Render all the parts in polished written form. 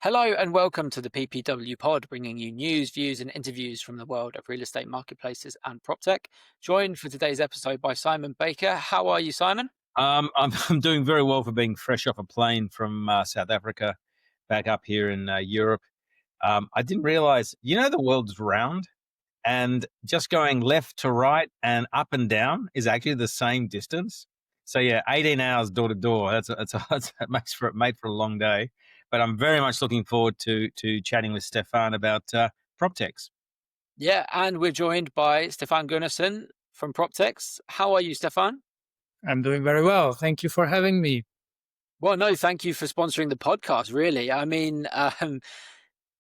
Hello and welcome to the PPW pod, bringing you news, views, and interviews from the world of real estate marketplaces and PropTech. Joined for today's episode by Simon Baker. How are you, Simon? I'm doing very well for being fresh off a plane from South Africa back up here in Europe. I didn't realize, the world's round, and just going left to right and up and down is actually the same distance. So yeah, 18 hours door to door. That makes for made for a long day. But I'm very much looking forward to chatting with Stefan about PropTexx. Yeah, and we're joined by Stefan Gunnarsson from PropTexx. How are you, Stefan? I'm doing very well. Thank you for having me. Well, no, thank you for sponsoring the podcast, really.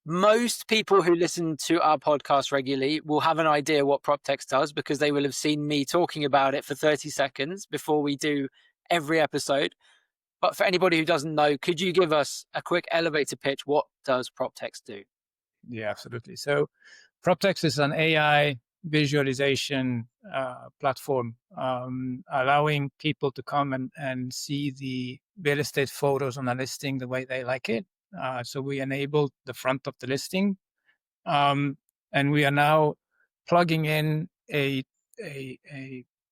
Most people who listen to our podcast regularly will have an idea what PropTexx does because they will have seen me talking about it for 30 seconds before we do every episode. But for anybody who doesn't know, could you give us a quick elevator pitch? What does PropTexx do? Yeah, absolutely. So PropTexx is an AI visualization platform, allowing people to come and see the real estate photos on a listing the way they like it. So we enable the front of the listing, and we are now plugging in a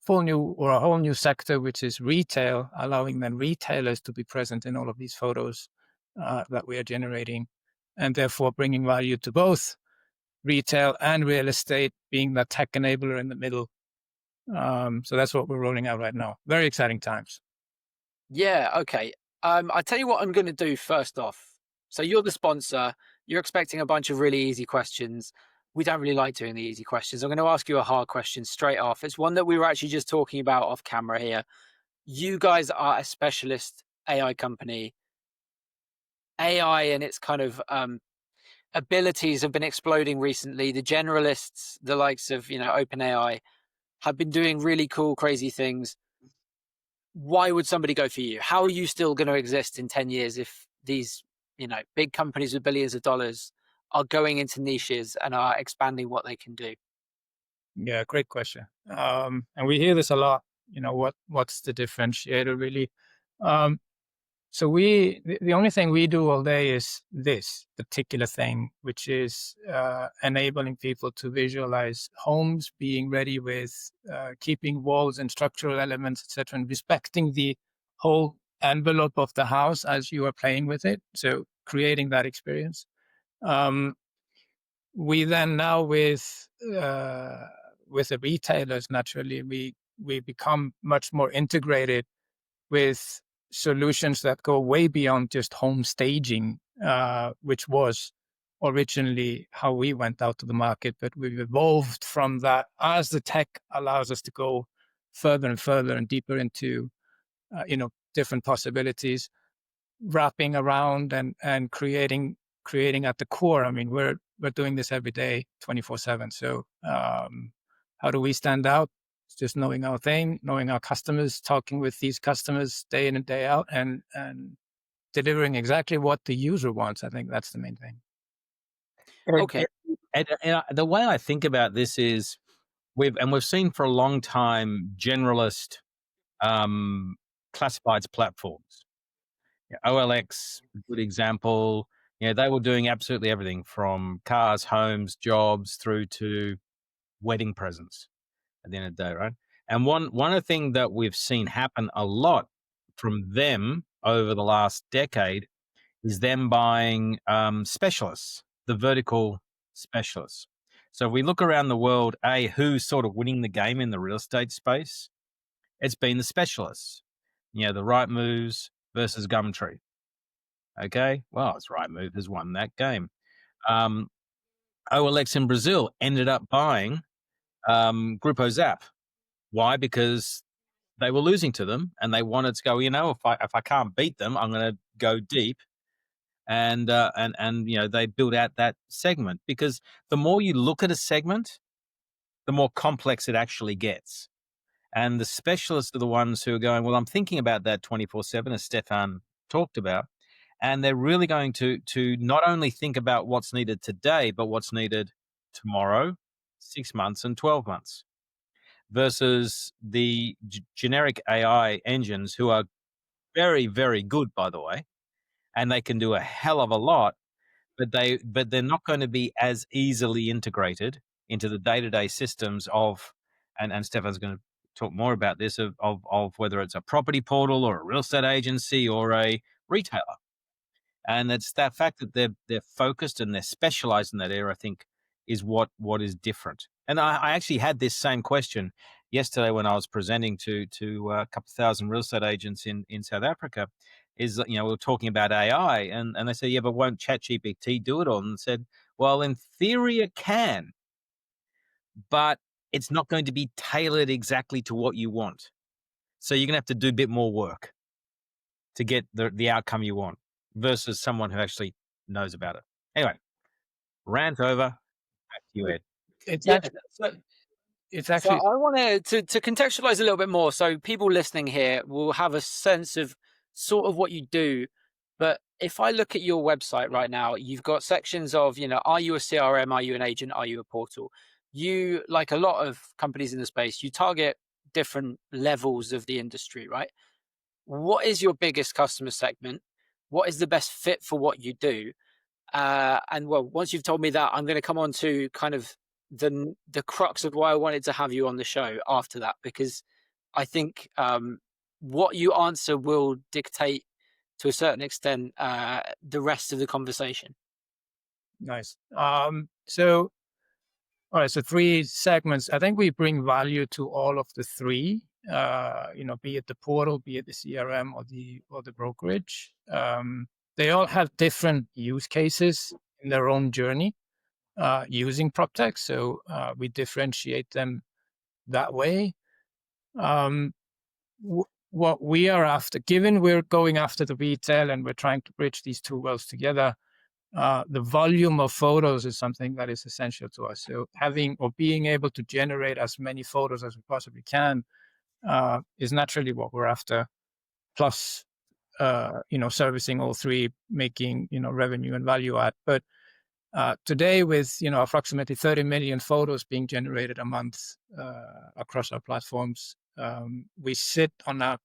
whole new sector, which is retail, allowing then retailers to be present in all of these photos that we are generating, and therefore bringing value to both retail and real estate, being that tech enabler in the middle. So that's what we're rolling out right now. Very exciting times. Yeah, okay. I tell you what I'm going to do first off. So you're the sponsor. You're expecting a bunch of really easy questions. We don't really like doing the easy questions. I'm going to ask you a hard question straight off. It's one that we were actually just talking about off camera here. You guys are a specialist AI company. AI and its kind of abilities have been exploding recently. The generalists, the likes of, OpenAI, have been doing really cool, crazy things. Why would somebody go for you? How are you still going to exist in 10 years if these, big companies with billions of dollars are going into niches and are expanding what they can do? Yeah, great question. And we hear this a lot. What's the differentiator really? So the only thing we do all day is this particular thing, which is enabling people to visualize homes, being ready with keeping walls and structural elements, etc., and respecting the whole envelope of the house as you are playing with it. So creating that experience. We then now with the retailers, naturally, we become much more integrated with solutions that go way beyond just home staging, which was originally how we went out to the market. But we've evolved from that as the tech allows us to go further and further and deeper into, different possibilities, wrapping around and creating at the core. I mean, we're doing this every day, 24/7. So how do we stand out? It's just knowing our thing, knowing our customers, talking with these customers day in and day out, and delivering exactly what the user wants. I think that's the main thing. Okay. And the way I think about this is we've seen for a long time generalist classifieds platforms. OLX, good example. They were doing absolutely everything from cars, homes, jobs, through to wedding presents at the end of the day, right? And one of the things that we've seen happen a lot from them over the last decade is them buying specialists, the vertical specialists. So if we look around the world, who's sort of winning the game in the real estate space? It's been the specialists. The right moves versus Gumtree. Okay, well, it's Rightmove has won that game. OLX in Brazil ended up buying Grupo Zap. Why? Because they were losing to them, and they wanted to go. If I can't beat them, I'm going to go deep, and they build out that segment, because the more you look at a segment, the more complex it actually gets. And the specialists are the ones who are going, well, I'm thinking about that 24/7, as Stefan talked about. And they're really going to not only think about what's needed today, but what's needed tomorrow, 6 months, and 12 months, versus the generic AI engines, who are very, very good, by the way, and they can do a hell of a lot. but they're not going to be as easily integrated into the day-to-day systems of, and Stefan's going to talk more about this, of whether it's a property portal or a real estate agency or a retailer. And it's that fact that they're focused and they're specialized in that area, I think, is what is different. And I actually had this same question yesterday when I was presenting to a couple thousand real estate agents in South Africa. Is, we were talking about AI, and they said, yeah, but won't ChatGPT do it all? And said, well, in theory it can, but it's not going to be tailored exactly to what you want. So you're going to have to do a bit more work to get the outcome you want versus someone who actually knows about it. Anyway, rant over. Back to you, Ed. It's Yeah. actually, it's So actually I want to contextualize a little bit more, so people listening here will have a sense of sort of what you do. But if I look at your website right now, you've got sections of, are you a CRM? Are you an agent? Are you a portal? You, like a lot of companies in the space, you target different levels of the industry, right? What is your biggest customer segment? What is the best fit for what you do? And well, once you've told me that, I'm going to come on to kind of the crux of why I wanted to have you on the show after that, because I think what you answer will dictate to a certain extent the rest of the conversation. nice. So, all right, so 3 segments. I think we bring value to all of the 3. Be it the portal, be it the CRM or the brokerage. They all have different use cases in their own journey using PropTexx. So we differentiate them that way. What we are after, given we're going after the retail and we're trying to bridge these 2 worlds together, the volume of photos is something that is essential to us. So having or being able to generate as many photos as we possibly can is naturally what we're after. Plus, servicing all 3, making revenue and value add. But today, with approximately 30 million photos being generated a month across our platforms, we sit on a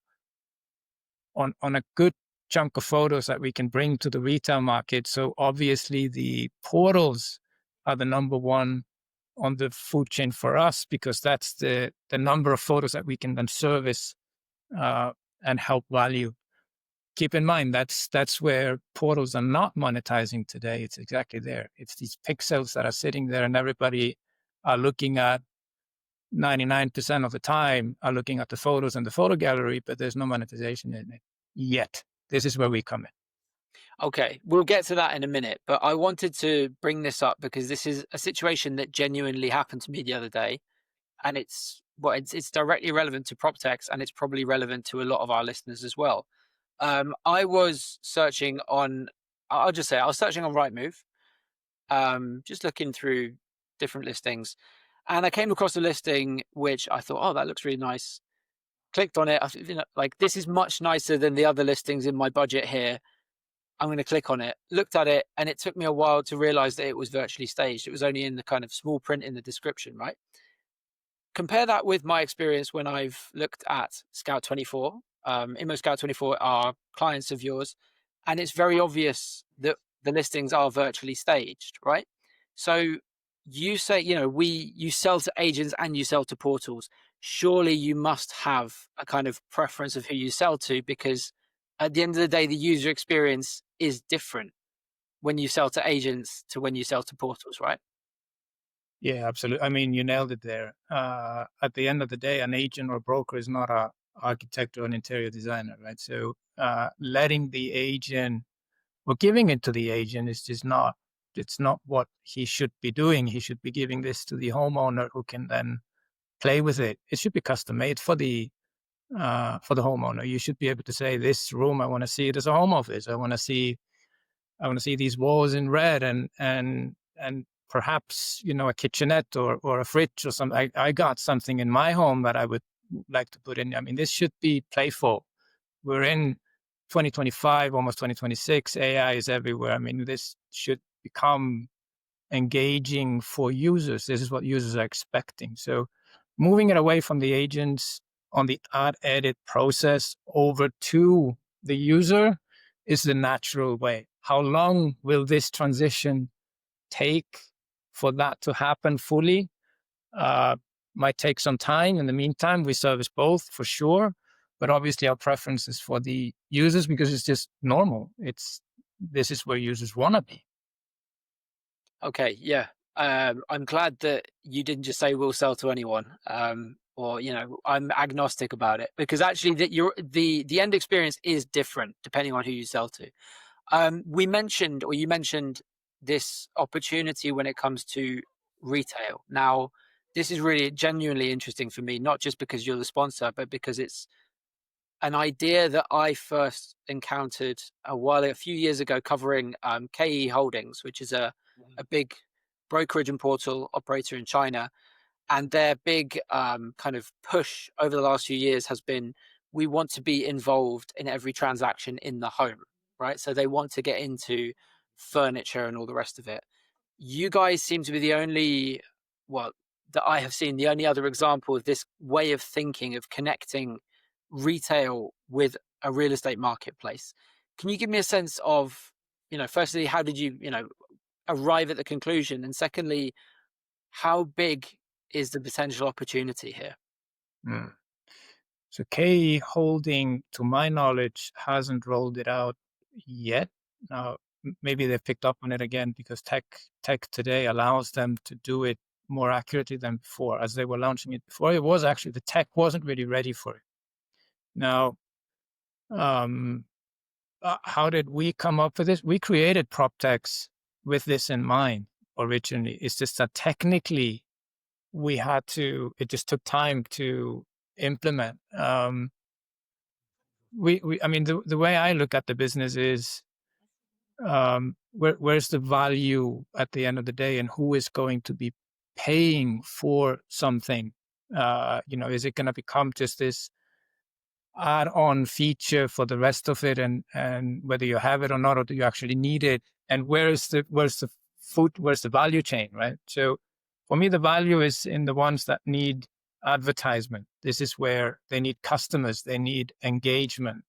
good chunk of photos that we can bring to the retail market. So obviously, the portals are the number one on the food chain for us, because that's the number of photos that we can then service and help value. Keep in mind, that's where portals are not monetizing today. It's exactly there. It's these pixels that are sitting there, and everybody are looking at 99% of the time are looking at the photos and the photo gallery, but there's no monetization in it yet. This is where we come in. Okay, we'll get to that in a minute, but I wanted to bring this up because this is a situation that genuinely happened to me the other day, and it's directly relevant to PropTexx, and it's probably relevant to a lot of our listeners as well. I was searching on, I'll just say, I was searching on Rightmove, just looking through different listings, and I came across a listing which I thought, oh, that looks really nice. Clicked on it. I thought, this is much nicer than the other listings in my budget here. I'm going to click on it. Looked at it, and it took me a while to realize that it was virtually staged. It was only in the kind of small print in the description, right? Compare that with my experience when I've looked at Scout24. Immo Scout24 are clients of yours, and it's very obvious that the listings are virtually staged, right? So you say, you sell to agents and you sell to portals. Surely you must have a kind of preference of who you sell to, because at the end of the day, the user experience is different when you sell to agents to when you sell to portals, right? Yeah, absolutely. I mean, you nailed it there. At the end of the day, an agent or broker is not an architect or an interior designer, right? So letting the agent or giving it to the agent is just not, it's not what he should be doing. He should be giving this to the homeowner who can then play with it. It should be custom made for the homeowner. You should be able to say, this room, I want to see it as a home office. I want to see these walls in red and perhaps, a kitchenette or a fridge or something. I got something in my home that I would like to put in. I mean, this should be playful. We're in 2025, almost 2026. AI is everywhere. I mean, this should become engaging for users. This is what users are expecting. So moving it away from the agents on the add edit process over to the user is the natural way. how long will this transition take for that to happen fully? Might take some time. In the meantime, we service both for sure, but obviously our preference is for the users because it's just normal. This is where users want to be. Okay, yeah. I'm glad that you didn't just say we'll sell to anyone, or I'm agnostic about it, because actually the end experience is different depending on who you sell to. You mentioned this opportunity when it comes to retail. Now, this is really genuinely interesting for me, not just because you're the sponsor, but because it's an idea that I first encountered a few years ago, covering KE Holdings, which is a big brokerage and portal operator in China. And their big kind of push over the last few years has been, we want to be involved in every transaction in the home, right? So they want to get into furniture and all the rest of it. You guys seem to be the only, well, that I have seen, the only other example of this way of thinking, of connecting retail with a real estate marketplace. Can you give me a sense of, firstly, how did you, arrive at the conclusion? And secondly, how big is the potential opportunity here? Mm. So KE Holding, to my knowledge, hasn't rolled it out yet. Now, maybe they've picked up on it again because tech today allows them to do it more accurately than before. As they were launching it before, it was actually, the tech wasn't really ready for it. Now, how did we come up with this? We created PropTexx with this in mind originally. It's just that technically it just took time to implement. I mean, the way I look at the business is, where's the value at the end of the day, and who is going to be paying for something? Is it going to become just this add-on feature for the rest of it, and whether you have it or not, or do you actually need it? And where's the value chain, right? So for me, the value is in the ones that need advertisement. This is where they need customers, they need engagement,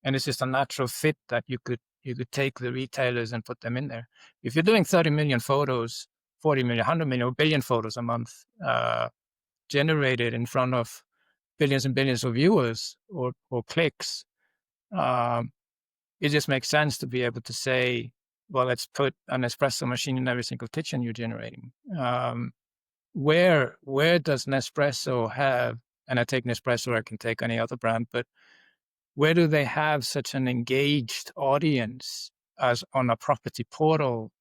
and it's just a natural fit that you could take the retailers and put them in there. If you're doing 30 million photos, 40 million, 100 million, or billion photos a month generated in front of billions and billions of viewers or clicks, it just makes sense to be able to say, well, let's put an espresso machine in every single kitchen you're generating. Where does Nespresso have, and I take Nespresso, I can take any other brand, but where do they have such an engaged audience as on a property portal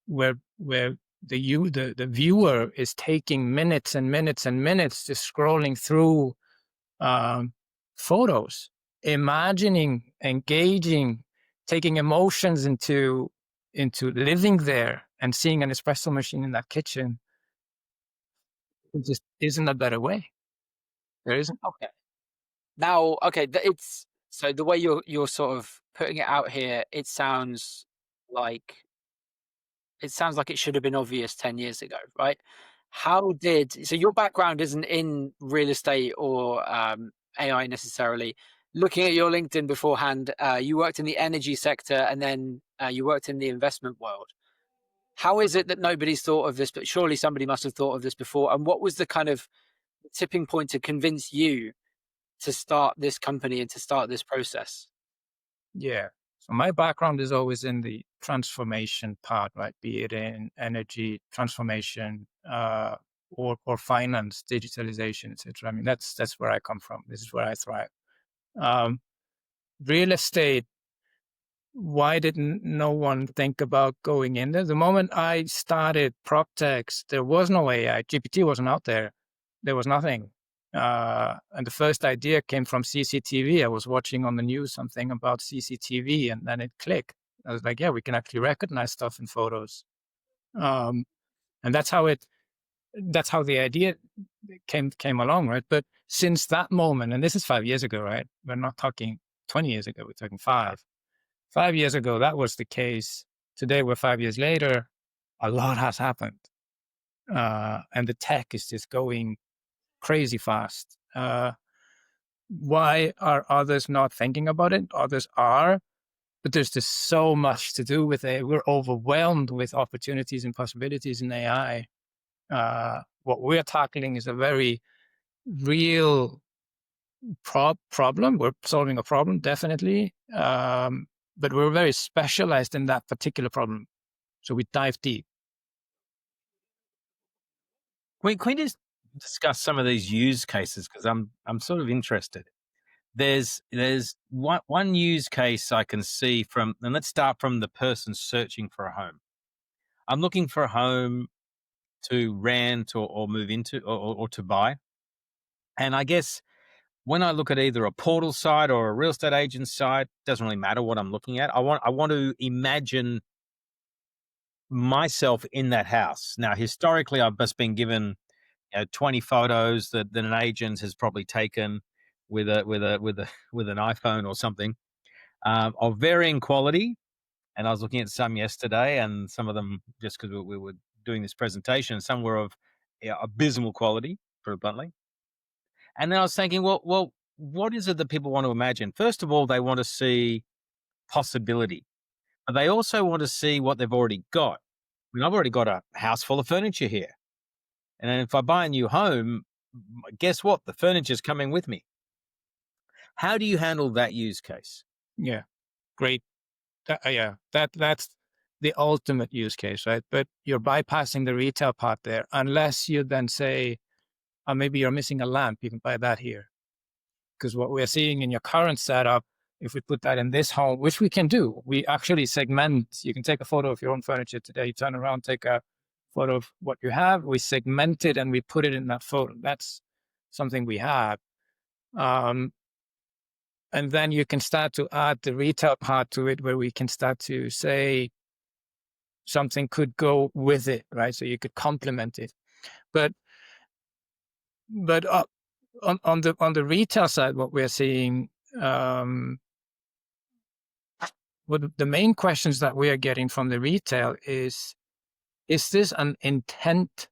where the viewer is taking minutes and minutes and minutes just scrolling through photos, imagining, engaging, taking emotions into living there and seeing an espresso machine in that kitchen? It just isn't a better way. There isn't. Okay. Now, okay, it's so the way you're sort of putting it out here, it sounds like it should have been obvious 10 years ago, right? So your background isn't in real estate or AI necessarily. Looking at your LinkedIn beforehand, you worked in the energy sector, and then you worked in the investment world. How is it that nobody's thought of this, but surely somebody must have thought of this before? And what was the kind of tipping point to convince you to start this company and to start this process? Yeah. So my background is always in the transformation part, right? Be it in energy transformation, or finance, digitalization, etc. I mean, that's where I come from. This is where I thrive. Real estate, why didn't no one think about going in there? The moment I started PropTexx, there was no AI. GPT wasn't out there. There was nothing. And the first idea came from CCTV. I was watching on the news something about CCTV, and then it clicked. I was like, yeah, we can actually recognize stuff in photos. And that's how the idea came along, right? But since that moment, and this is 5 years ago, right? We're not talking 20 years ago, we're talking 5. 5 years ago, that was the case. Today, we're 5 years later. A lot has happened. And the tech is just going crazy fast. Why are others not thinking about it? Others are. but there's just so much to do with it. We're overwhelmed with opportunities and possibilities in AI. What we're tackling is a very real problem. We're solving a problem, definitely, but we're very specialized in that particular problem. So we dive deep. Can we just discuss some of these use cases, because I'm sort of interested. There's one use case I can see from, and let's start from the person searching for a home. I'm looking for a home to rent or move into or to buy. And I guess when I look at either a portal site or a real estate agent site, doesn't really matter what I'm looking at. I want to imagine myself in that house. Now, historically, I've just been given 20 photos that an agent has probably taken with an iPhone or something, of varying quality. And I was looking at some yesterday, and some of them, just because we were doing this presentation, some were of abysmal quality, put it bluntly. And then I was thinking, well, what is it that people want to imagine? First of all, they want to see possibility, but they also want to see what they've already got. I mean, I've already got a house full of furniture here. And then if I buy a new home, guess what? The furniture's coming with me. How do you handle that use case? Yeah, great. That's the ultimate use case, right? But you're bypassing the retail part there, unless you then say, oh, maybe you're missing a lamp. You can buy that here. Because what we're seeing in your current setup, if we put that in this home, which we can do, we actually segment. You can take a photo of your own furniture today, turn around, take a photo of what you have. We segment it and we put it in that photo. That's something we have. And then you can start to add the retail part to it, where we can start to say something could go with it, right? So you could complement it. But on the retail side, what we're seeing, what the main questions that we are getting from the retail is this an intent?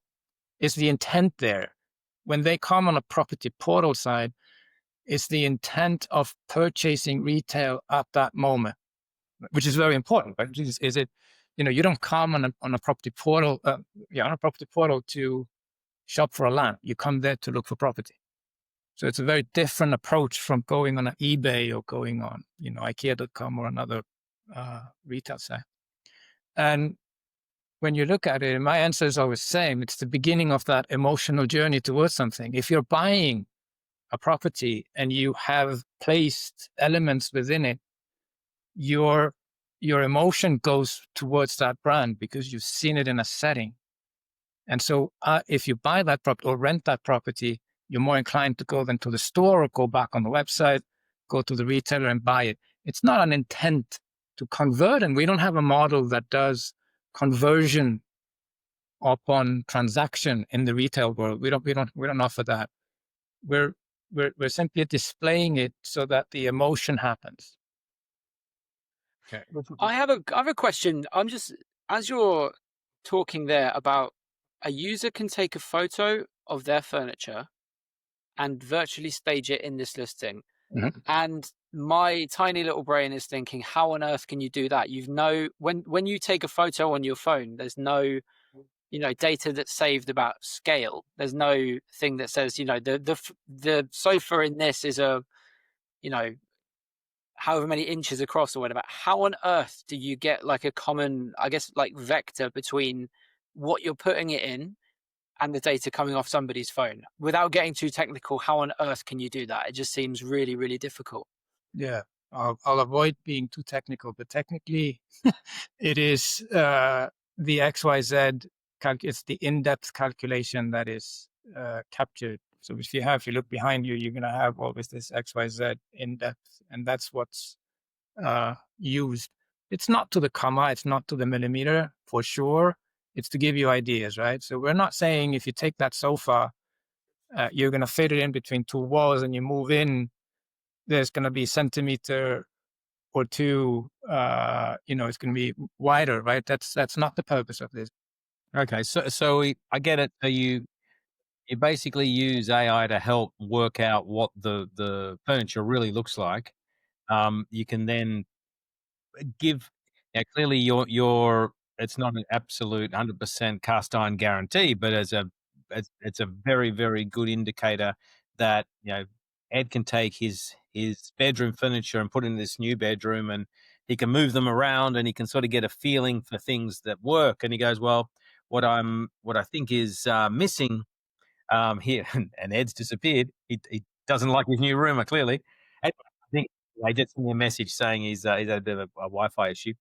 Is the intent there? When they come on a property portal side, is the intent of purchasing retail at that moment, which is very important, right? Is it, you don't come on a property portal, on a property portal to shop for a lamp. You come there to look for property. So it's a very different approach from going on an eBay or going on, IKEA.com or another retail site. And when you look at it, my answer is always the same. It's the beginning of that emotional journey towards something. If you're buying a property and you have placed elements within it, your emotion goes towards that brand because you've seen it in a setting. And so if you buy that property or rent that property, you're more inclined to go then to the store or go back on the website, go to the retailer and buy it. It's not an intent to convert, and we don't have a model that does conversion upon transaction in the retail world. We don't offer that. We're simply displaying it so that the emotion happens. Okay. I have a question. I'm just, as you're talking there about a user can take a photo of their furniture and virtually stage it in this listing. Mhm. And my tiny little brain is thinking, how on earth can you do that? When you take a photo on your phone, there's no data that's saved about scale. There's no thing that says the sofa in this is a however many inches across or whatever. How on earth do you get like a common, I guess, like vector between what you're putting it in and the data coming off somebody's phone? Without getting too technical, how on earth can you do that? It just seems really, really difficult. Yeah, I'll avoid being too technical, but technically, it is the XYZ. It's the in-depth calculation that is captured. So if you look behind you, you're going to have always this XYZ in-depth, and that's what's used. It's not to the comma, it's not to the millimeter for sure. It's to give you ideas, right? So we're not saying if you take that sofa, you're going to fit it in between two walls and you move in, there's going to be centimeter or two, it's going to be wider, right? That's not the purpose of this. Okay, so I get it. So you basically use AI to help work out what the furniture really looks like. You can then give, clearly your it's not an absolute 100% cast iron guarantee, but it's a very, very good indicator that, Ed can take his bedroom furniture and put it in this new bedroom, and he can move them around, and he can sort of get a feeling for things that work. And he goes, well, what I think is missing here, and Ed's disappeared. He doesn't like his new room, clearly. And I think they just sent me a message saying he's had a bit of a Wi-Fi issue.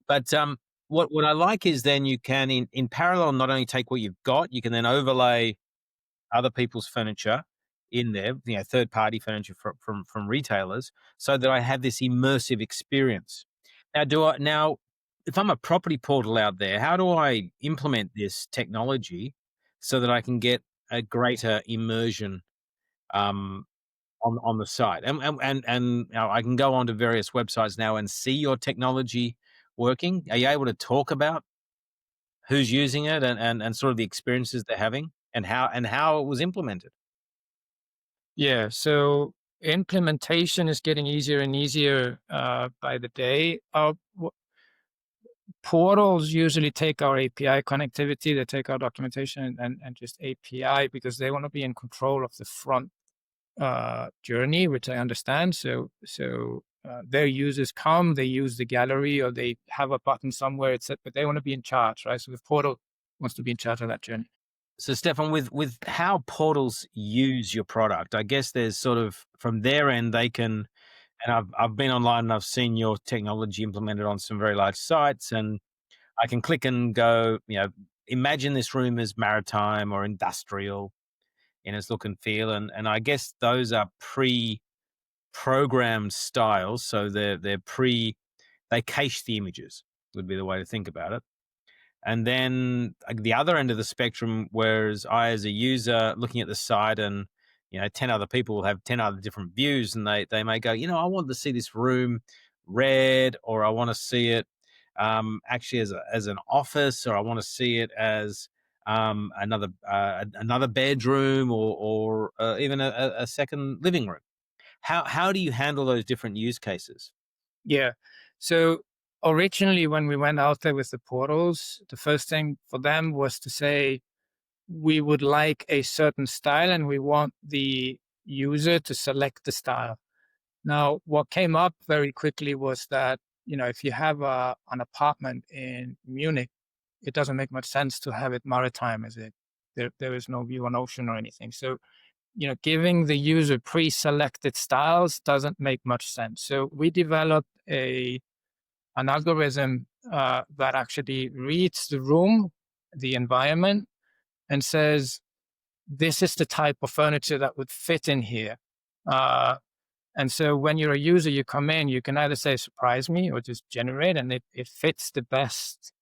But what I like is then you can, in parallel, not only take what you've got, you can then overlay other people's furniture in there, third party furniture from retailers, so that I have this immersive experience. Now, if I'm a property portal out there, how do I implement this technology so that I can get a greater immersion um, on the site? And I can go onto various websites now and see your technology working. Are you able to talk about who's using it and sort of the experiences they're having and how it was implemented? Yeah, so implementation is getting easier and easier by the day. Portals usually take our API connectivity, they take our documentation and just API because they want to be in control of the front journey, which I understand. So their users come, they use the gallery, or they have a button somewhere, etc. But they want to be in charge, right? So the portal wants to be in charge of that journey. So, Stefan, with how portals use your product, I guess there's sort of from their end they can, and I've been online and I've seen your technology implemented on some very large sites, and I can click and go, imagine this room as maritime or industrial in its look and feel, and I guess those are pre-programmed styles, so they cache the images would be the way to think about it. And then the other end of the spectrum, whereas I, as a user, looking at the site and 10 other people will have 10 other different views, and they may go, I want to see this room red, or I want to see it actually as an office, or I want to see it as another bedroom, or even a second living room. How do you handle those different use cases? Yeah. So originally, when we went out there with the portals, the first thing for them was to say, we would like a certain style and we want the user to select the style. Now, what came up very quickly was that, if you have an apartment in Munich, it doesn't make much sense to have it maritime, is it? There is no view on ocean or anything. So, giving the user pre-selected styles doesn't make much sense. So we developed an algorithm that actually reads the room, the environment, and says, this is the type of furniture that would fit in here. And so when you're a user, you come in, you can either say, surprise me, or just generate, and it fits the best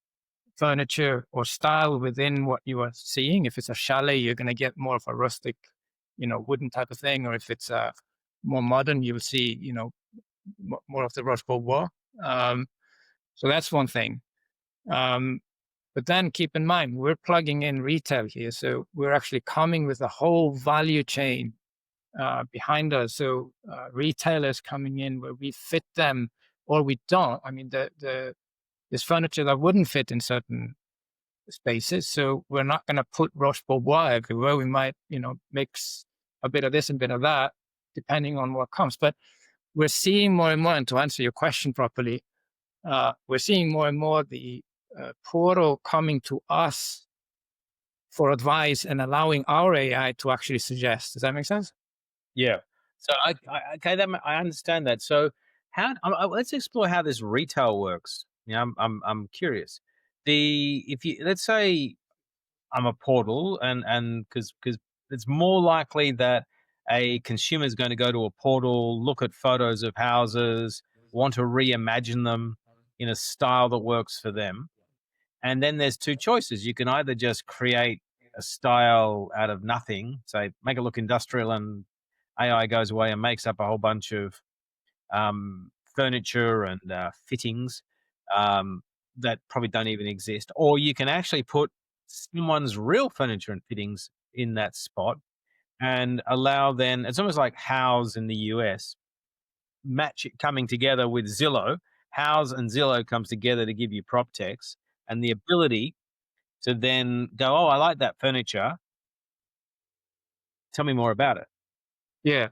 furniture or style within what you are seeing. If it's a chalet, you're going to get more of a rustic, wooden type of thing. Or if it's more modern, you'll see, more of the Roche Beaubois. So that's one thing. But then keep in mind, we're plugging in retail here. So we're actually coming with a whole value chain behind us. So retailers coming in where we fit them or we don't. I mean, there's furniture that wouldn't fit in certain spaces. So we're not going to put Roche Beaubois everywhere. We might, mix a bit of this and a bit of that, depending on what comes. But we're seeing more and more, and to answer your question properly, we're seeing more and more the portal coming to us for advice and allowing our AI to actually suggest. Does that make sense? Yeah. So okay, I understand that. So let's explore how this retail works. I'm curious. If you, let's say I'm a portal, and because it's more likely that a consumer is going to go to a portal, look at photos of houses, want to reimagine them in a style that works for them. And then there's two choices. You can either just create a style out of nothing, say make it look industrial, and AI goes away and makes up a whole bunch of furniture and fittings that probably don't even exist. Or you can actually put someone's real furniture and fittings in that spot and allow then, it's almost like House in the US, match it coming together with Zillow House and Zillow comes together to give you PropTexx, and the ability to then go, oh, I like that furniture. Tell me more about it. Yeah.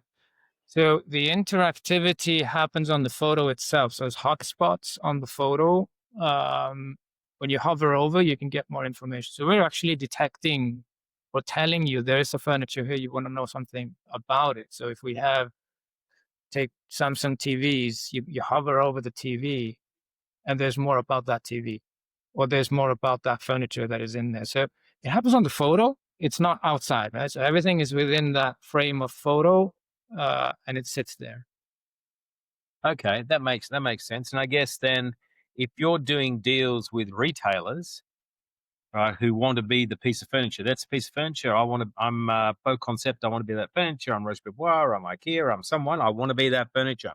So the interactivity happens on the photo itself. So it's hotspots on the photo. Um, when you hover over, you can get more information. So we're actually detecting or telling you there is a furniture here. You want to know something about it. So if we have, take Samsung TVs, you hover over the TV and there's more about that TV, or there's more about that furniture that is in there. So it happens on the photo. It's not outside, right? So everything is within that frame of photo, and it sits there. Okay, that makes sense. And I guess then, if you're doing deals with retailers, right, who want to be the piece of furniture, that's a piece of furniture. I'm Beau Concept. I want to be that furniture. I'm Roche Bobois. I'm IKEA. I'm someone. I want to be that furniture.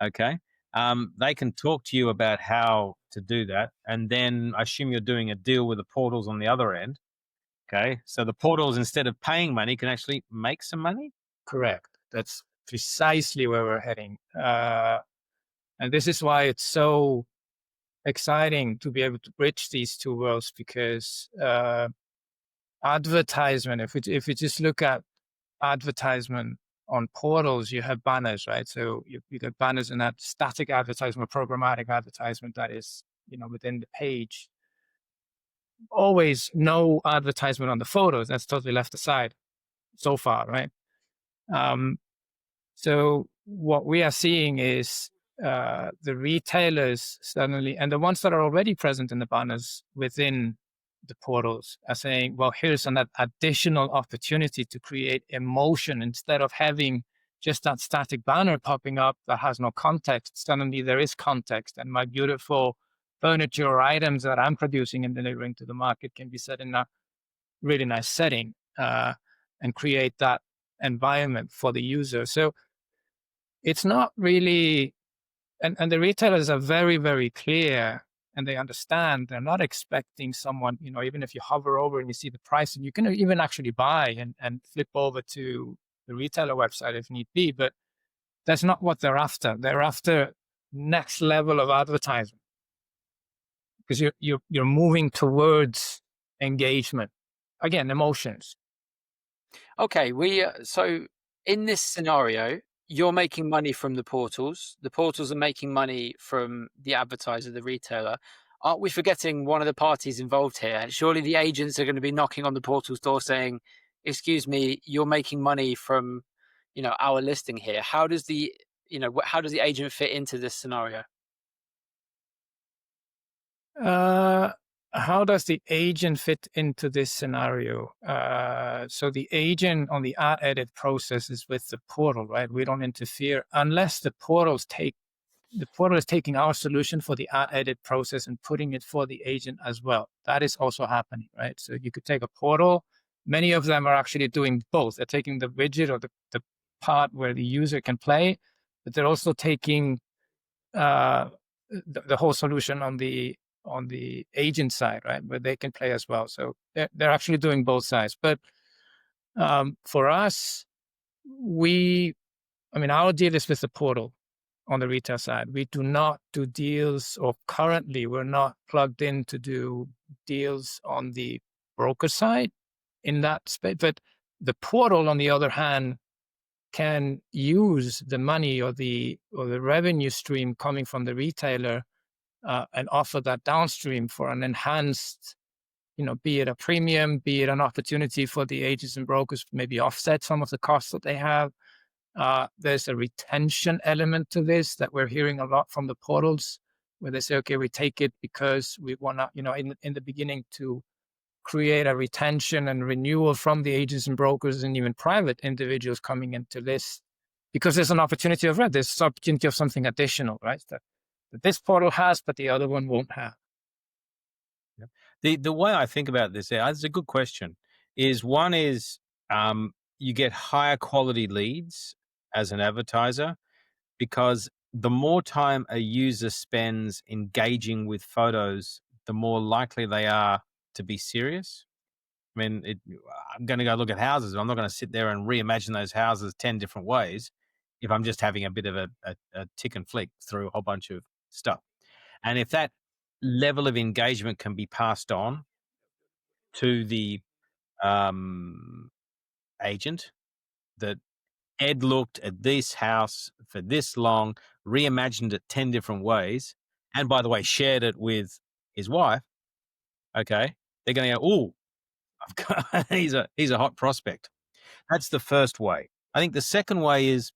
Okay. They can talk to you about how to do that, and then I assume you're doing a deal with the portals on the other end. Okay, so the portals, instead of paying money, can actually make some money. Correct. That's precisely where we're heading. And this is why it's so exciting to be able to bridge these two worlds, because advertisement, if we just look at advertisement on portals, you have banners, right? So you got banners in that static advertisement, programmatic advertisement that is, within the page. Always no advertisement on the photos. That's totally left aside so far, right? Um, so what we are seeing is the retailers suddenly, and the ones that are already present in the banners within the portals, are saying, well, here's an additional opportunity to create emotion. Instead of having just that static banner popping up that has no context, suddenly there is context, and my beautiful furniture or items that I'm producing and delivering to the market can be set in a really nice setting, and create that environment for the user. So it's not really, and the retailers are very, very clear, and they understand. They're not expecting someone, even if you hover over and you see the price, and you can even actually buy and flip over to the retailer website if need be, but that's not what they're after. They're after next level of advertising, because you're moving towards engagement. Again, emotions. Okay, so in this scenario, you're making money from the portals. The portals are making money from the advertiser, the retailer. Aren't we forgetting one of the parties involved here? Surely the agents are going to be knocking on the portal's door saying, "Excuse me, you're making money from, our listing here." How does the agent fit into this scenario? Uh, how does the agent fit into this scenario? So the agent on the ad edit process is with the portal, right? We don't interfere unless the portal is taking our solution for the ad edit process and putting it for the agent as well. That is also happening, right? So you could take a portal. Many of them are actually doing both. They're taking the widget or the part where the user can play, but they're also taking the whole solution on the agent side, right, where they can play as well. So they're actually doing both sides. But for us, our deal is with the portal on the retail side. We do not do deals, or currently we're not plugged in to do deals on the broker side in that space. But the portal, on the other hand, can use the money or the revenue stream coming from the retailer, and offer that downstream for an enhanced, be it a premium, be it an opportunity for the agents and brokers to maybe offset some of the costs that they have. There's a retention element to this that we're hearing a lot from the portals, where they say, okay, we take it because we want to, in the beginning, to create a retention and renewal from the agents and brokers and even private individuals coming into this, because there's an opportunity of rent. There's an opportunity of something additional, right? That this portal has, but the other one won't have. The way I think about this, it's a good question. One is you get higher quality leads as an advertiser, because the more time a user spends engaging with photos, the more likely they are to be serious. I mean, I'm going to go look at houses. I'm not going to sit there and reimagine those houses 10 different ways if I'm just having a bit of a tick and flick through a whole bunch of stuff. And if that level of engagement can be passed on to the agent, that Ed looked at this house for this long, reimagined it 10 different ways, and by the way, shared it with his wife, okay, they're going to go, "Oh, I've got, he's a hot prospect." That's the first way. I think the second way is,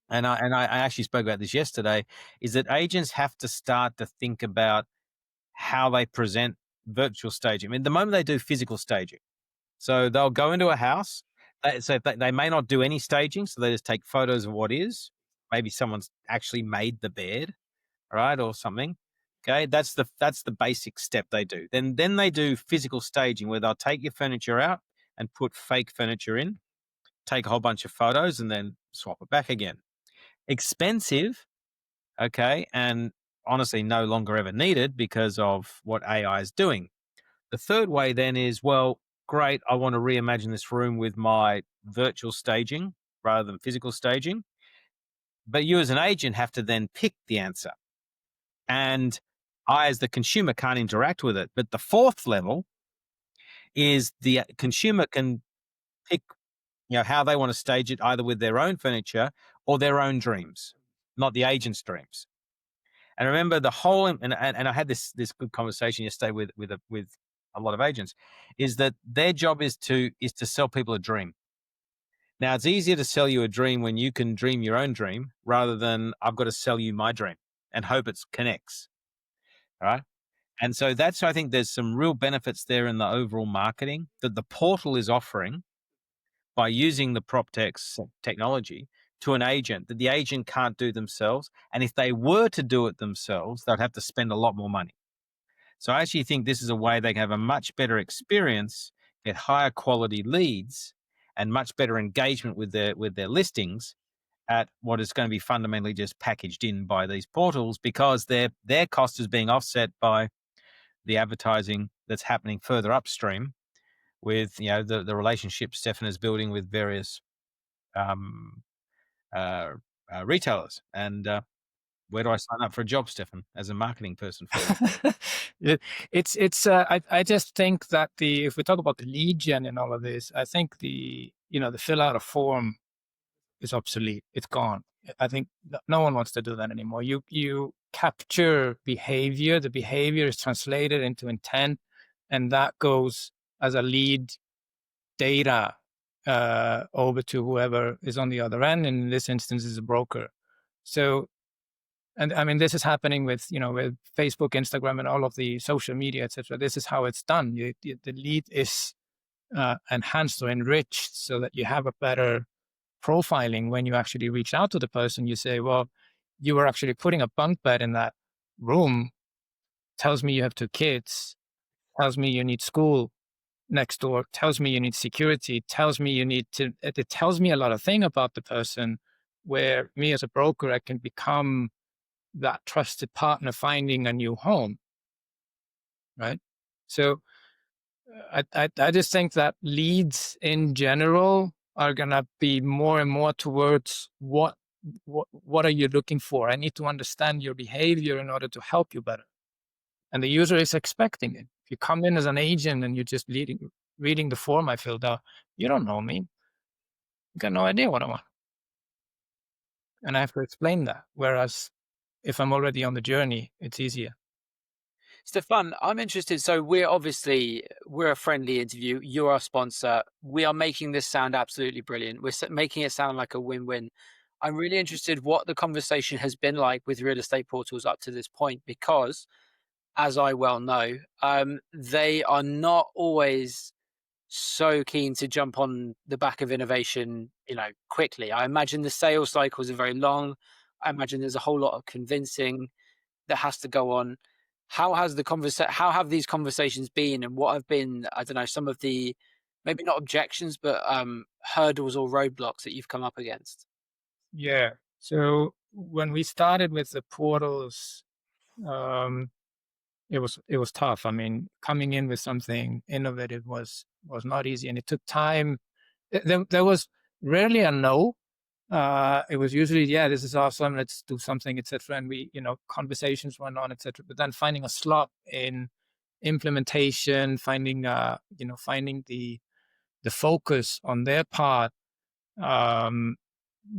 and I actually spoke about this yesterday, is that agents have to start to think about how they present virtual staging. I mean, the moment they do physical staging, so they'll go into a house. They may not do any staging, so they just take photos of what is. Maybe someone's actually made the bed, right, or something. Okay, that's the basic step they do. Then they do physical staging, where they'll take your furniture out and put fake furniture in, take a whole bunch of photos, and then swap it back again. Expensive, okay, and honestly no longer ever needed because of what AI is doing. The third way then is, well, great, I want to reimagine this room with my virtual staging rather than physical staging. But you as an agent have to then pick the answer. And I, as the consumer, can't interact with it. But the fourth level is the consumer can pick, how they want to stage it, either with their own furniture or their own dreams, not the agent's dreams. And remember the whole, and I had this good conversation yesterday with a lot of agents, is that their job is to sell people a dream. Now, it's easier to sell you a dream when you can dream your own dream rather than I've got to sell you my dream and hope it connects. All right. And so I think there's some real benefits there in the overall marketing that the portal is offering by using the PropTexx technology to an agent that the agent can't do themselves. And if they were to do it themselves, they'd have to spend a lot more money. So I actually think this is a way they can have a much better experience, get higher quality leads, and much better engagement with their listings at what is going to be fundamentally just packaged in by these portals, because their cost is being offset by the advertising that's happening further upstream with the relationship Stefan is building with various retailers. And where do I sign up for a job, Stefan, as a marketing person for you? I just think that if we talk about the lead gen and all of this, I think the fill out a form is obsolete. It's gone. I think no one wants to do that anymore. You capture behavior. The behavior is translated into intent, and that goes as a lead data over to whoever is on the other end. And in this instance, is a broker. So, and I mean, this is happening with with Facebook, Instagram, and all of the social media, etc. This is how it's done. The lead is enhanced or enriched so that you have a better profiling. When you actually reach out to the person, you say, well, you were actually putting a bunk bed in that room, tells me you have 2 kids, tells me you need school next door, tells me you need security, tells me you need to, it tells me a lot of things about the person, where me as a broker, I can become that trusted partner finding a new home. Right. So I just think that leads in general are going to be more and more towards what are you looking for? I need to understand your behavior in order to help you better. And the user is expecting it. If you come in as an agent and you're just reading the form I filled out, you don't know me. You got no idea what I want. And I have to explain that. Whereas if I'm already on the journey, it's easier. Stefan, I'm interested. So we're a friendly interview. You're our sponsor. We are making this sound absolutely brilliant. We're making it sound like a win-win. I'm really interested what the conversation has been like with real estate portals up to this point, because, as I well know, they are not always so keen to jump on the back of innovation, quickly. I imagine the sales cycles are very long. I imagine there's a whole lot of convincing that has to go on. How have these conversations been, and what have been, I don't know, some of the, maybe not objections, but hurdles or roadblocks that you've come up against? Yeah. So when we started with the portals, it was tough. I mean, coming in with something innovative was not easy, and it took time. There was rarely a no. it was usually, yeah, this is awesome, let's do something, etc. And we, conversations went on, etc. But then finding a slot in implementation, finding the focus on their part um,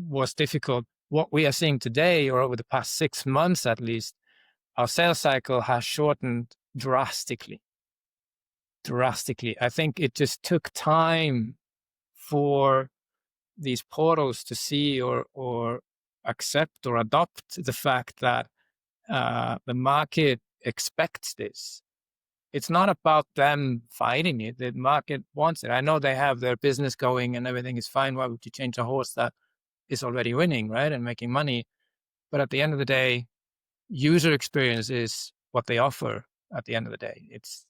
was difficult. What we are seeing today, or over the past 6 months at least, our sales cycle has shortened drastically. I think it just took time for these portals to see or accept or adopt the fact that the market expects this. It's not about them fighting it. The market wants it. I know they have their business going and everything is fine. Why would you change a horse that is already winning, right? And making money. But at the end of the day, user experience is what they offer at the end of the day. It's,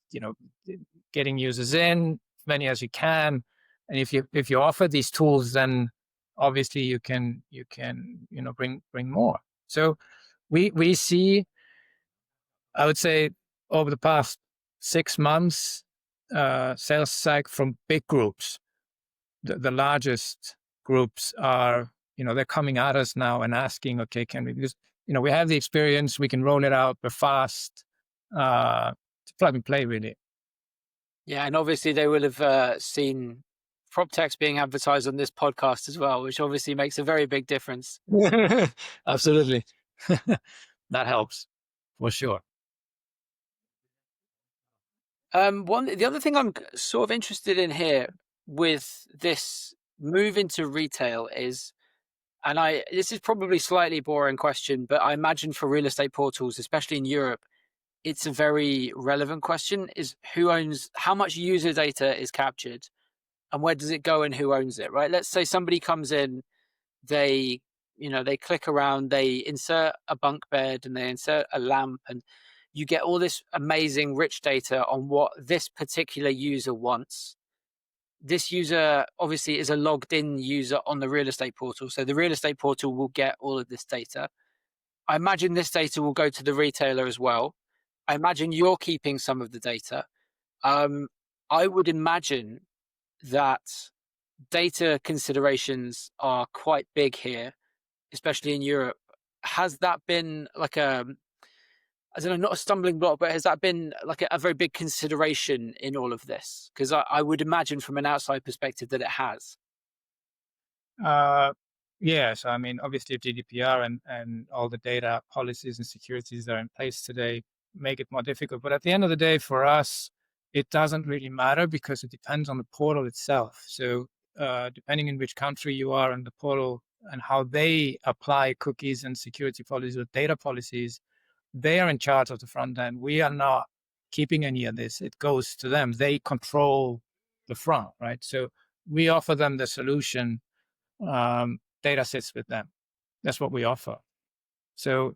getting users in, as many as you can. And if you offer these tools, then obviously you can bring more. So we see, I would say, over the past 6 months, sales cycle from big groups, the largest groups are, they're coming at us now and asking, okay, can we just, we have the experience, we can roll it out, we're fast, it's plug and play, really. Yeah, and obviously they will have seen PropTexx being advertised on this podcast as well, which obviously makes a very big difference. Absolutely. That helps, for sure. The other thing I'm sort of interested in here with this move into retail is, and this is probably a slightly boring question, but I imagine for real estate portals, especially in Europe, it's a very relevant question, is how much user data is captured and where does it go and who owns it, right? Let's say somebody comes in, they click around, they insert a bunk bed and they insert a lamp, and you get all this amazing rich data on what this particular user wants. This user obviously is a logged in user on the real estate portal. So the real estate portal will get all of this data. I imagine this data will go to the retailer as well. I imagine you're keeping some of the data. I would imagine that data considerations are quite big here, especially in Europe. Has that been like I don't know, not a stumbling block, but has that been like a very big consideration in all of this? Because I would imagine from an outside perspective that it has. Yes, I mean, obviously GDPR and all the data policies and securities that are in place today make it more difficult. But at the end of the day, for us, it doesn't really matter because it depends on the portal itself. So depending in which country you are and the portal and how they apply cookies and security policies or data policies, they are in charge of the front end. We are not keeping any of this. It goes to them. They control the front, right? So we offer them the solution. Data sits with them. That's what we offer. So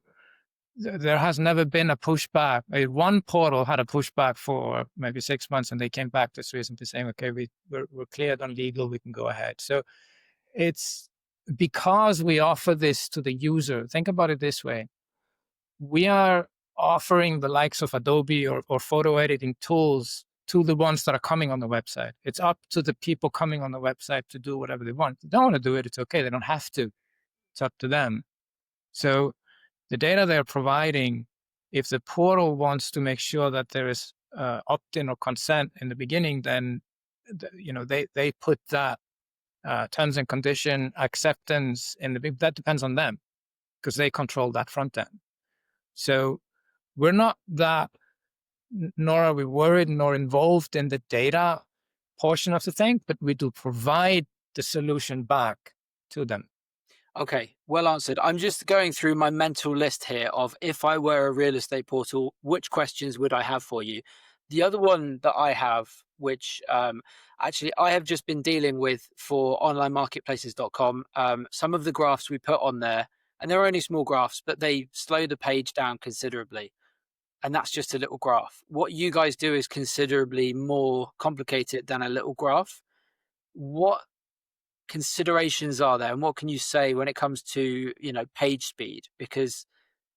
there has never been a pushback. One portal had a pushback for maybe 6 months, and they came back to us recently saying, okay, we're cleared on legal, we can go ahead. So it's because we offer this to the user. Think about it this way. We are offering the likes of Adobe or photo editing tools to the ones that are coming on the website. It's up to the people coming on the website to do whatever they want. If they don't want to do it, it's okay. They don't have to. It's up to them. So the data they're providing, if the portal wants to make sure that there is opt-in or consent in the beginning, then they put that terms and condition acceptance in that depends on them because they control that front end. So we're not that, nor are we worried nor involved in the data portion of the thing, but we do provide the solution back to them. Okay, well answered. I'm just going through my mental list here of if I were a real estate portal, which questions would I have for you? The other one that I have, which actually I have just been dealing with for onlinemarketplaces.com, some of the graphs we put on there, and they're only small graphs, but they slow the page down considerably. And that's just a little graph. What you guys do is considerably more complicated than a little graph. What considerations are there, and what can you say when it comes to page speed? Because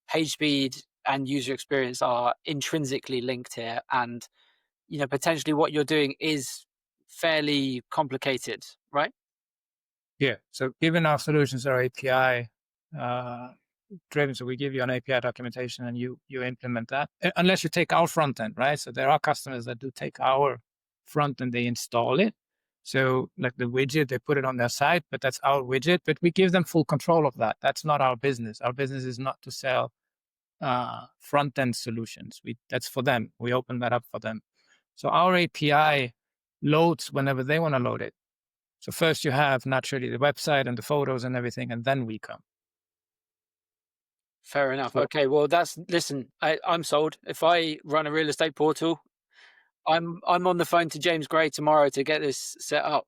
page speed and user experience are intrinsically linked here, and potentially what you're doing is fairly complicated, right? Yeah. So given our solutions are API driven, so we give you an API documentation and you implement that, unless you take our front end, right? So there are customers that do take our front end, they install it. So like the widget, they put it on their site, but that's our widget. But we give them full control of that. That's not our business. Our business is not to sell front end solutions. That's for them. We open that up for them. So our API loads whenever they want to load it. So first you have naturally the website and the photos and everything, and then we come. Fair enough. So- Okay, well, listen. I'm sold. If I run a real estate portal, I'm on the phone to James Gray tomorrow to get this set up.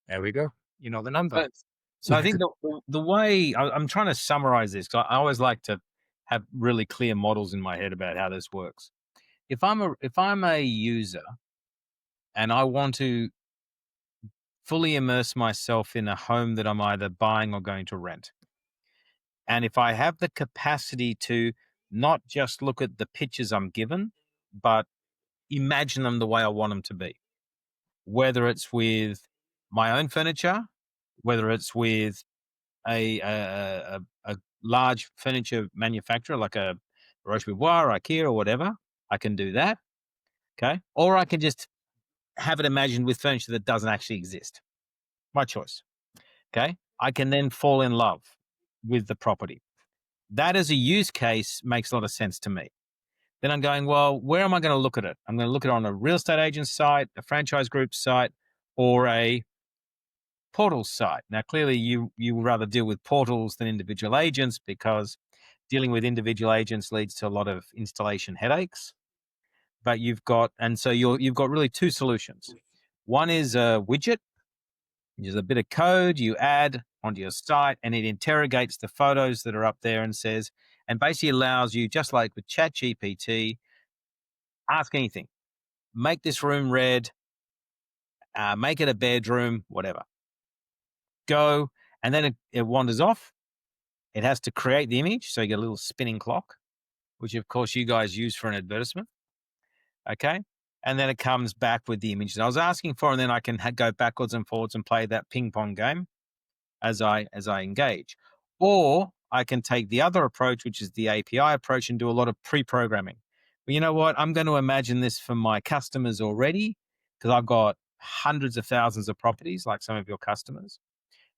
There we go. You know the number. But So I think the way I'm trying to summarize this, because I always like to have really clear models in my head about how this works. If I'm a user and I want to fully immerse myself in a home that I'm either buying or going to rent, and if I have the capacity to not just look at the pictures I'm given, but imagine them the way I want them to be, whether it's with my own furniture, whether it's with a large furniture manufacturer like a Roche Bobois, IKEA, or whatever, I can do that. Okay. Or I can just have it imagined with furniture that doesn't actually exist. My choice. Okay. I can then fall in love with the property. That as a use case makes a lot of sense to me. Then I'm going, well, where am I going to look at it? I'm going to look at it on a real estate agent site, a franchise group site, or a portal site. Now, clearly, you rather deal with portals than individual agents, because dealing with individual agents leads to a lot of installation headaches. But you've got really two solutions. One is a widget, which is a bit of code you add onto your site, and it interrogates the photos that are up there and basically allows you, just like with ChatGPT, ask anything. Make this room red, make it a bedroom, whatever. Go, and then it wanders off. It has to create the image, so you get a little spinning clock, which of course you guys use for an advertisement. Okay, and then it comes back with the images I was asking for, and then I can go backwards and forwards and play that ping pong game as I engage. Or I can take the other approach, which is the API approach, and do a lot of pre-programming. But you know what? I'm going to imagine this for my customers already, because I've got hundreds of thousands of properties like some of your customers.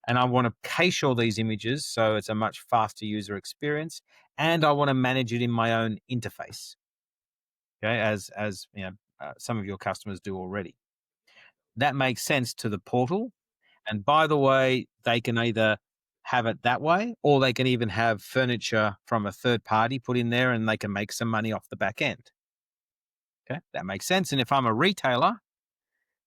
And I want to cache all these images so it's a much faster user experience. And I want to manage it in my own interface. Okay, as you know, some of your customers do already. That makes sense to the portal. And by the way, they can either have it that way, or they can even have furniture from a third party put in there, and they can make some money off the back end. Okay, that makes sense. And if I'm a retailer,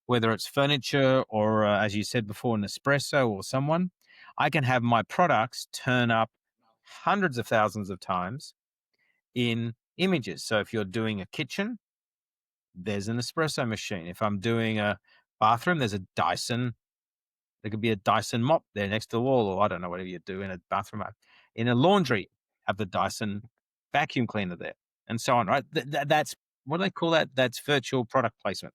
whether it's furniture or, as you said before, an espresso or someone, I can have my products turn up hundreds of thousands of times in images. So if you're doing a kitchen, there's an espresso machine. If I'm doing a bathroom, there's a Dyson. There could be a Dyson mop there next to the wall, or I don't know, whatever you do in a bathroom. In a laundry, have the Dyson vacuum cleaner there, and so on, right? That's, what do they call that? That's virtual product placement.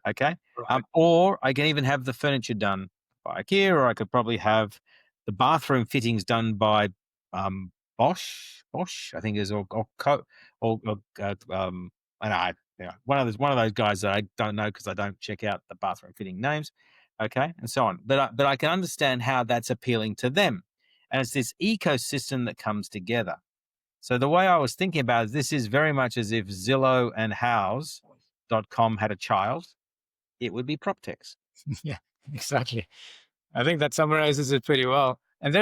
Okay. Right. Or I can even have the furniture done by IKEA, or I could probably have the bathroom fittings done by Bosch, I think is, or I don't know, one of those guys that I don't know because I don't check out the bathroom fitting names. Okay, and so on. But I can understand how that's appealing to them, and it's this ecosystem that comes together. So the way I was thinking about it, this is very much as if Zillow and House.com had a child. It would be PropTexx. Yeah, exactly. I think that summarizes it pretty well. And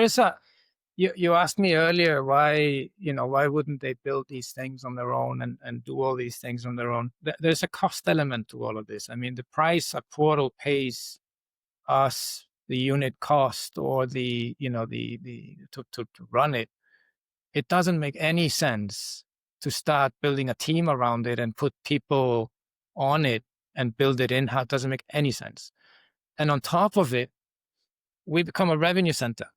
you asked me earlier why wouldn't they build these things on their own and do all these things on their own? There's a cost element to all of this. I mean, the price a portal pays us, the unit cost, or the to run it, it doesn't make any sense to start building a team around it and put people on it and build it in-house. It doesn't make any sense. And on top of it, we become a revenue center.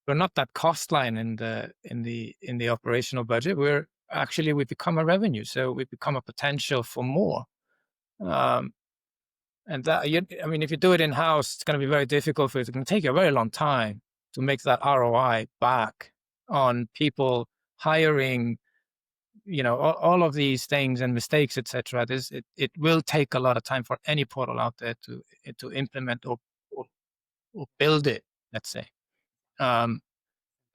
We're not that cost line in the operational budget. We become a revenue, so we become a potential for more. And that, I mean, if you do it in house, it's going to be very difficult for you. It's going to take you a very long time to make that ROI back on people hiring, all of these things and mistakes, etc. It will take a lot of time for any portal out there to implement or build it, let's say. I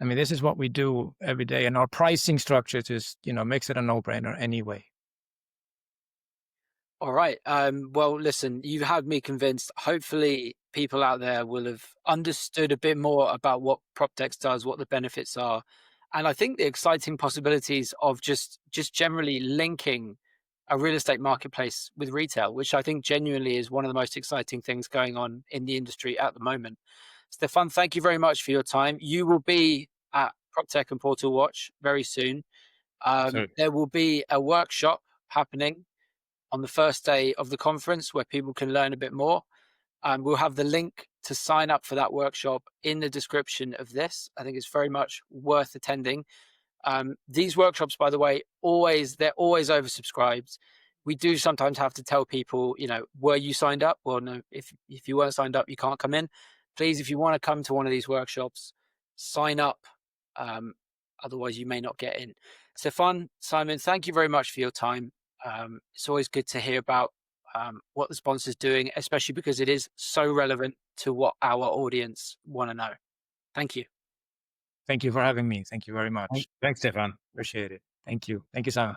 mean, this is what we do every day, and our pricing structure just, makes it a no-brainer anyway. All right. Well, listen, you've had me convinced. Hopefully, people out there will have understood a bit more about what PropTexx does, what the benefits are, and I think the exciting possibilities of just generally linking a real estate marketplace with retail, which I think genuinely is one of the most exciting things going on in the industry at the moment. Stefan, thank you very much for your time. You will be at PropTech and Portal Watch very soon. There will be a workshop happening on the first day of the conference where people can learn a bit more. We'll have the link to sign up for that workshop in the description of this. I think it's very much worth attending. These workshops, by the way, they're always oversubscribed. We do sometimes have to tell people, were you signed up? Well, no, if you weren't signed up, you can't come in. Please, if you want to come to one of these workshops, sign up. Otherwise, you may not get in. Stefan, Simon, thank you very much for your time. It's always good to hear about what the sponsor's doing, especially because it is so relevant to what our audience want to know. Thank you. Thank you for having me. Thank you very much. Thanks, Stefan. Appreciate it. Thank you. Thank you, Simon.